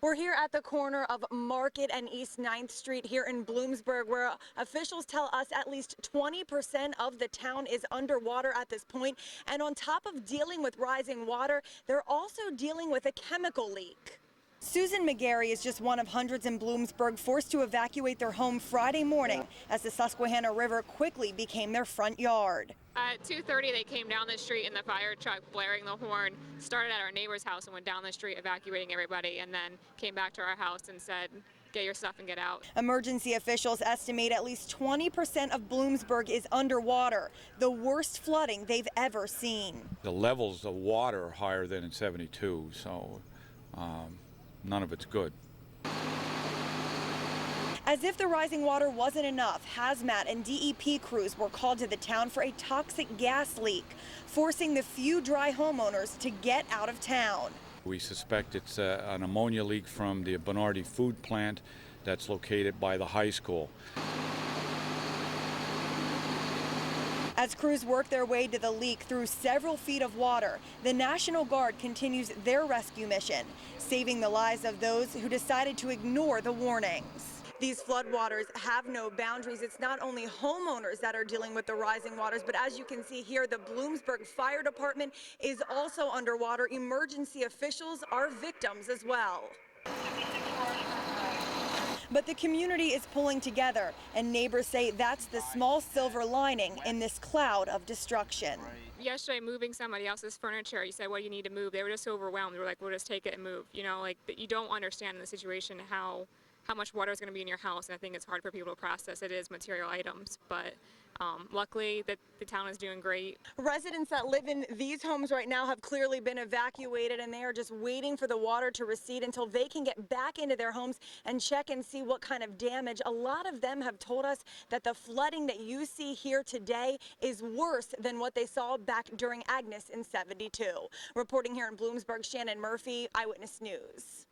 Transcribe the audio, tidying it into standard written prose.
We're here at the corner of Market and East 9th Street here in Bloomsburg, where officials tell us at least 20% of the town is underwater at this point. And on top of dealing with rising water, they're also dealing with a chemical leak. Susan McGarry is just one of hundreds in Bloomsburg forced to evacuate their home Friday morning as the Susquehanna River quickly became their front yard. At 2:30, they came down the street in the fire truck, blaring the horn, started at our neighbor's house and went down the street evacuating everybody, and then came back to our house and said, get your stuff and get out. Emergency officials estimate at least 20% of Bloomsburg is underwater, the worst flooding they've ever seen. The levels of water are higher than in 72, so none of it's good. As if the rising water wasn't enough, hazmat and DEP crews were called to the town for a toxic gas leak, forcing the few dry homeowners to get out of town. We suspect it's an ammonia leak from the Bernardi food plant that's located by the high school. As crews work their way to the leak through several feet of water, the National Guard continues their rescue mission, saving the lives of those who decided to ignore the warnings. These floodwaters have no boundaries. It's not only homeowners that are dealing with the rising waters, but as you can see here, the Bloomsburg Fire Department is also underwater. Emergency officials are victims as well. But the community is pulling together, and neighbors say that's the small silver lining in this cloud of destruction. Yesterday, moving somebody else's furniture, you said, what do you need to move? They were just overwhelmed. They were like, we'll just take it and move. You know, like, you don't understand in the situation how much water is going to be in your house, and I think it's hard for people to process. It is material items, but luckily the town is doing great. Residents that live in these homes right now have clearly been evacuated, and they are just waiting for the water to recede until they can get back into their homes and check and see what kind of damage. A lot of them have told us that the flooding that you see here today is worse than what they saw back during Agnes in 72. Reporting here in Bloomsburg, Shannon Murphy, Eyewitness News.